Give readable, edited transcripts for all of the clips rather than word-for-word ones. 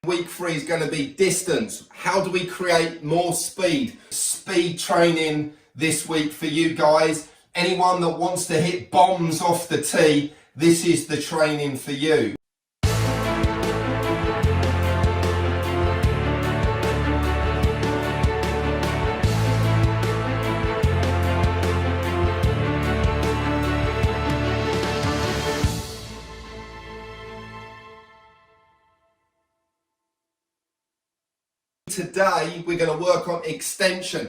Week 3 is going to be distance. How do we create more speed? Speed training this week for you guys. Anyone that wants to hit bombs off the tee, this is the training for you. Today we're going to work on extension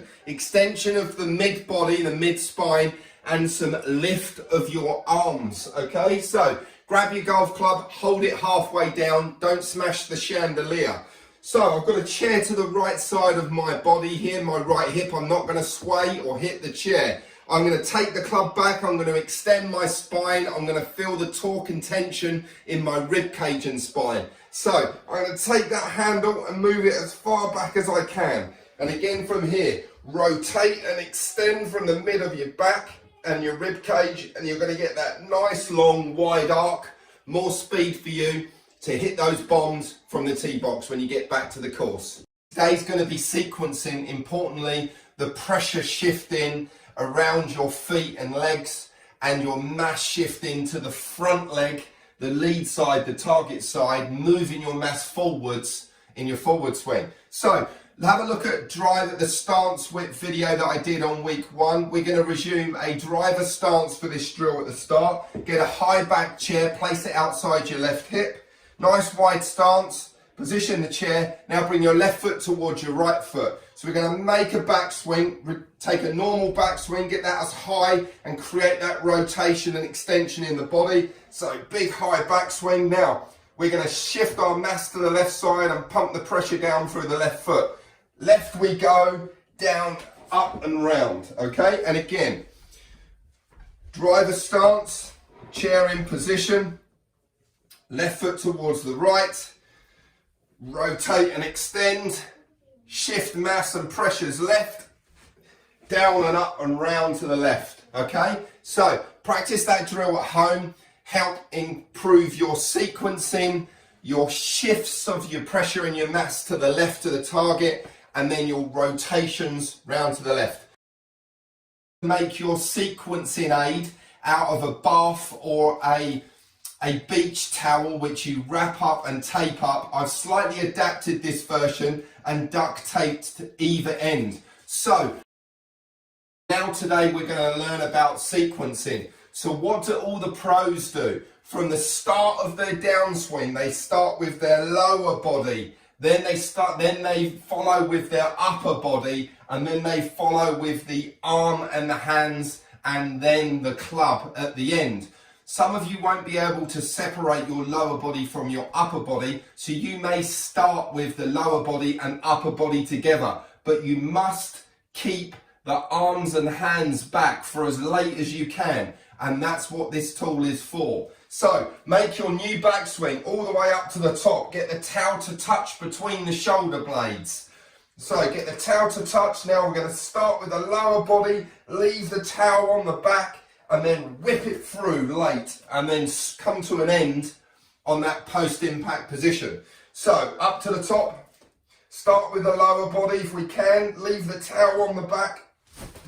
of the mid body, the mid spine, and some lift of your arms. Okay, so grab your golf club, hold it halfway down, don't smash the chandelier. So I've got a chair to the right side of my body here, my right hip. I'm not going to sway or hit the chair. I'm going to take the club back, I'm going to extend my spine, I'm going to feel the torque and tension in my rib cage and spine. So I'm going to take that handle and move it as far back as I can. And again from here, rotate and extend from the mid of your back and your rib cage, and you're going to get that nice long wide arc, more speed for you to hit those bombs from the tee box when you get back to the course. Today's going to be sequencing, importantly, the pressure shifting around your feet and legs, and your mass shifting to the front leg, the lead side, the target side, moving your mass forwards in your forward swing. So have a look at the stance whip video that I did on week 1. We're going to resume a driver stance for this drill at the start. Get a high back chair, place it outside your left hip. Nice wide stance, position the chair. Now bring your left foot towards your right foot. So we're going to make a backswing, take a normal backswing, get that as high and create that rotation and extension in the body. So big high backswing. Now we're going to shift our mass to the left side and pump the pressure down through the left foot. Left we go, down, up and round, okay? And again, driver stance, chair in position, left foot towards the right, rotate and extend, shift mass and pressures left, down and up and round to the left, okay? So practice that drill at home, help improve your sequencing, your shifts of your pressure and your mass to the left to the target, and then your rotations round to the left. Make your sequencing aid out of a bath or a beach towel which you wrap up and tape up. I've slightly adapted this version and duct taped to either end. So now today we're going to learn about sequencing. So what do all the pros do? From the start of their downswing, they start with their lower body, then they follow with their upper body, and then they follow with the arm and the hands, and then the club at the end. Some of you won't be able to separate your lower body from your upper body, so you may start with the lower body and upper body together, but you must keep the arms and hands back for as late as you can, and that's what this tool is for. So make your new backswing all the way up to the top. Get the towel to touch between the shoulder blades. So get the towel to touch. Now we're going to start with the lower body, leave the towel on the back, and then whip it through late, and then come to an end on that post-impact position. So up to the top, start with the lower body if we can, leave the towel on the back,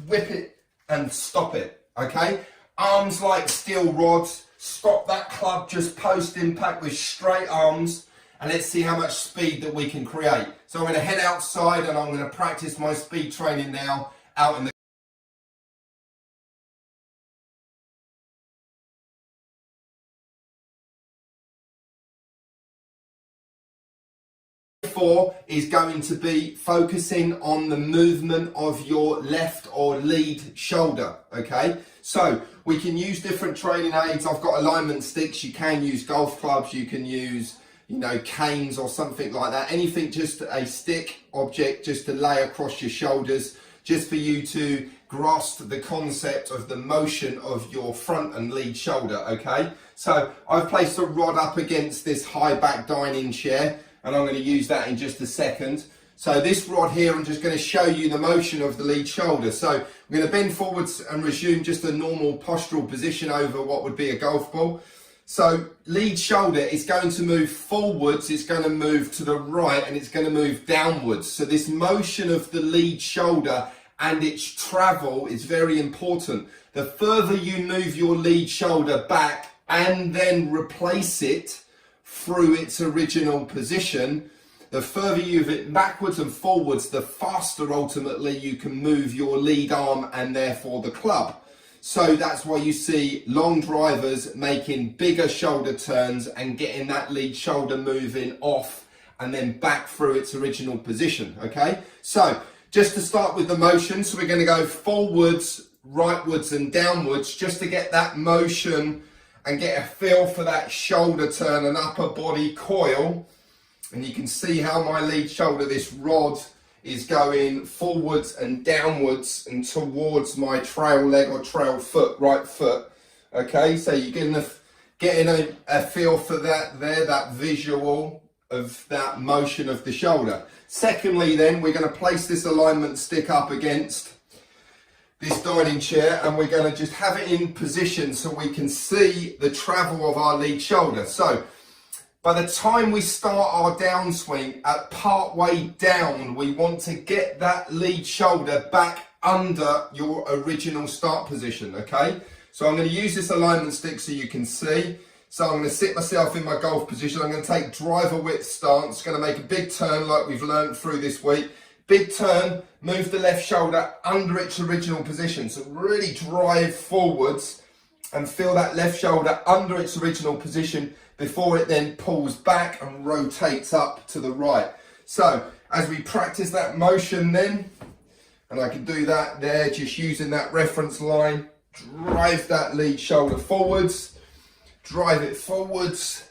whip it and stop it, okay? Arms like steel rods, stop that club just post-impact with straight arms, and let's see how much speed that we can create. So I'm going to head outside and I'm going to practice my speed training now out in the is going to be focusing on the movement of your left or lead shoulder, okay? So we can use different training aids. I've got alignment sticks. You can use golf clubs. You can use, canes or something like that. Anything, just a stick object just to lay across your shoulders, just for you to grasp the concept of the motion of your front and lead shoulder, okay? So I've placed a rod up against this high back dining chair, and I'm going to use that in just a second. So this rod here, I'm just going to show you the motion of the lead shoulder. So we're going to bend forwards and resume just a normal postural position over what would be a golf ball. So lead shoulder is going to move forwards, it's going to move to the right, and it's going to move downwards. So this motion of the lead shoulder and its travel is very important. The further you move your lead shoulder back and then replace it through its original position, the further you move it backwards and forwards, the faster ultimately you can move your lead arm and therefore the club. So that's why you see long drivers making bigger shoulder turns and getting that lead shoulder moving off and then back through its original position, okay? So just to start with the motion, so we're going to go forwards, rightwards and downwards just to get that motion and get a feel for that shoulder turn and upper body coil. And you can see how my lead shoulder, this rod, is going forwards and downwards and towards my trail leg or trail foot, right foot. Okay, so you're getting a feel for that there, that visual of that motion of the shoulder. Secondly then, we're going to place this alignment stick up against this dining chair and we're going to just have it in position so we can see the travel of our lead shoulder. So by the time we start our downswing, at part way down, we want to get that lead shoulder back under your original start position, okay? So I'm going to use this alignment stick so you can see. So I'm going to sit myself in my golf position. I'm going to take driver width stance, going to make a big turn like we've learned through this week. Big turn, move the left shoulder under its original position. So really drive forwards and feel that left shoulder under its original position before it then pulls back and rotates up to the right. So as we practice that motion then, and I can do that there just using that reference line, drive that lead shoulder forwards, drive it forwards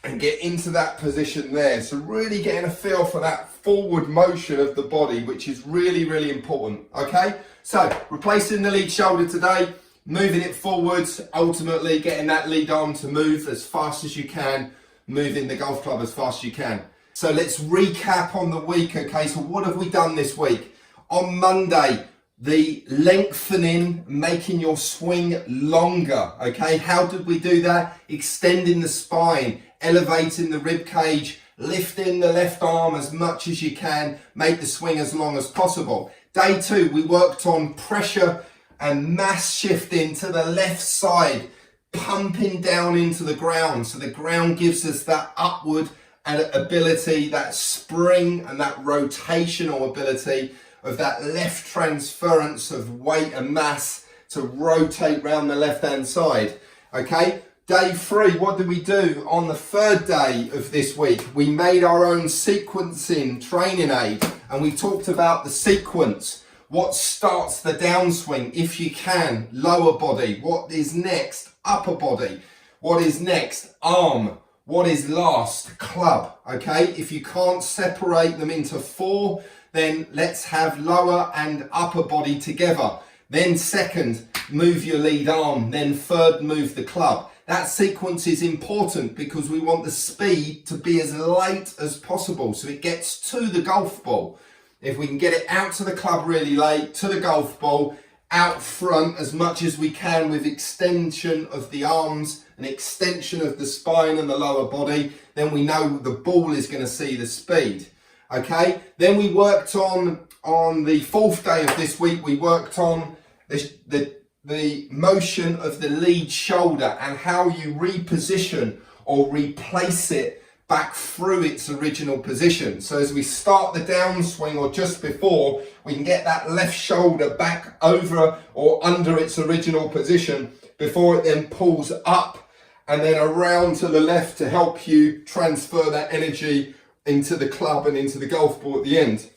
and get into that position there. So really getting a feel for that forward motion of the body, which is really, really important, okay? So replacing the lead shoulder today, moving it forwards, ultimately getting that lead arm to move as fast as you can, moving the golf club as fast as you can. So let's recap on the week, okay? So what have we done this week? On Monday, the lengthening, making your swing longer, okay? How did we do that? Extending the spine, elevating the rib cage, lifting the left arm as much as you can, make the swing as long as possible. Day 2, we worked on pressure and mass shifting to the left side, pumping down into the ground. So the ground gives us that upward ability, that spring and that rotational ability of that left transference of weight and mass to rotate round the left hand side. Okay, day 3, what did we do? On the 3rd day of this week, we made our own sequencing training aid and we talked about the sequence. What starts the downswing, if you can, lower body. What is next, upper body. What is next, arm. What is last, club. Okay, if you can't separate them into 4, then let's have lower and upper body together. Then second, move your lead arm. Then third, move the club. That sequence is important because we want the speed to be as late as possible so it gets to the golf ball. If we can get it out to the club really late, to the golf ball, out front as much as we can with extension of the arms and extension of the spine and the lower body, then we know the ball is going to see the speed. Okay, then we worked on the 4th day of this week, we worked on the motion of the lead shoulder and how you reposition or replace it back through its original position. So as we start the downswing or just before, we can get that left shoulder back over or under its original position before it then pulls up and then around to the left to help you transfer that energy into the club and into the golf ball at the end.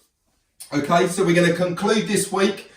Okay, so we're going to conclude this week.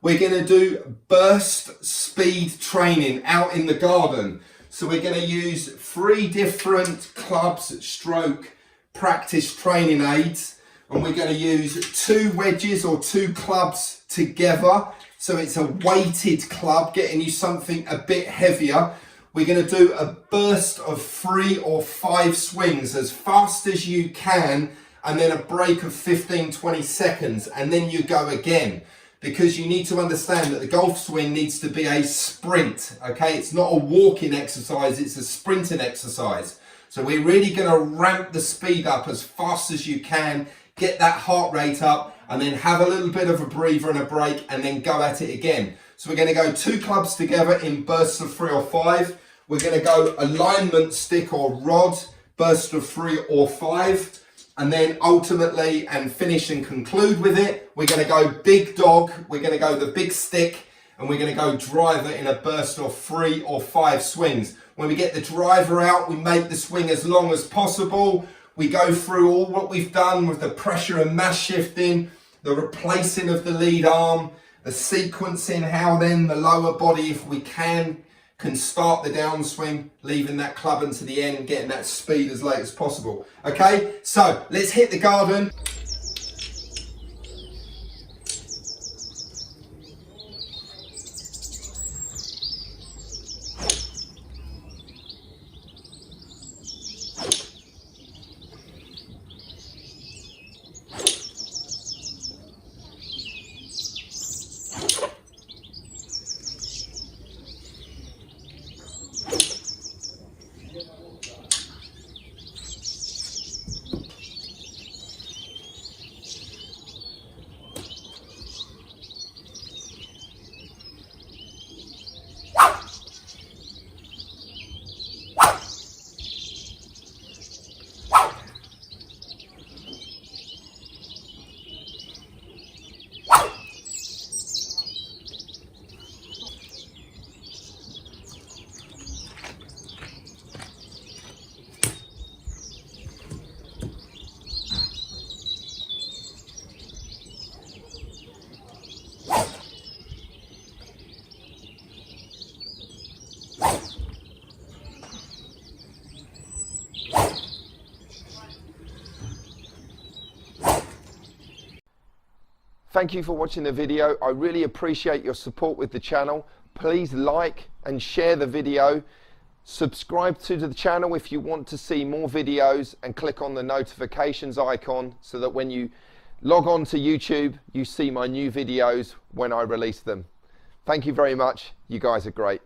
We're going to do burst speed training out in the garden. So we're going to use 3 different clubs stroke practice training aids, and we're going to use 2 wedges or 2 clubs together. So it's a weighted club, getting you something a bit heavier. We're going to do a burst of 3 or 5 swings as fast as you can, and then a break of 15-20 seconds, and then you go again. because you need to understand that the golf swing needs to be a sprint, okay? It's not a walking exercise, it's a sprinting exercise. So we're really going to ramp the speed up as fast as you can, get that heart rate up, and then have a little bit of a breather and a break, and then go at it again. So we're going to go 2 clubs together in bursts of 3 or 5. We're going to go alignment stick or rod, burst of 3 or 5. And then ultimately, and finish and conclude with it, we're going to go big dog, we're going to go the big stick, and we're going to go driver in a burst of 3 or 5 swings. When we get the driver out, we make the swing as long as possible. We go through all what we've done with the pressure and mass shifting, the replacing of the lead arm, the sequencing, how then the lower body, if we can start the downswing, leaving that club into the end, getting that speed as late as possible. Okay, so let's hit the garden. Thank you for watching the video. I really appreciate your support with the channel. Please like and share the video. Subscribe to the channel if you want to see more videos, and click on the notifications icon so that when you log on to YouTube, you see my new videos when I release them. Thank you very much. You guys are great.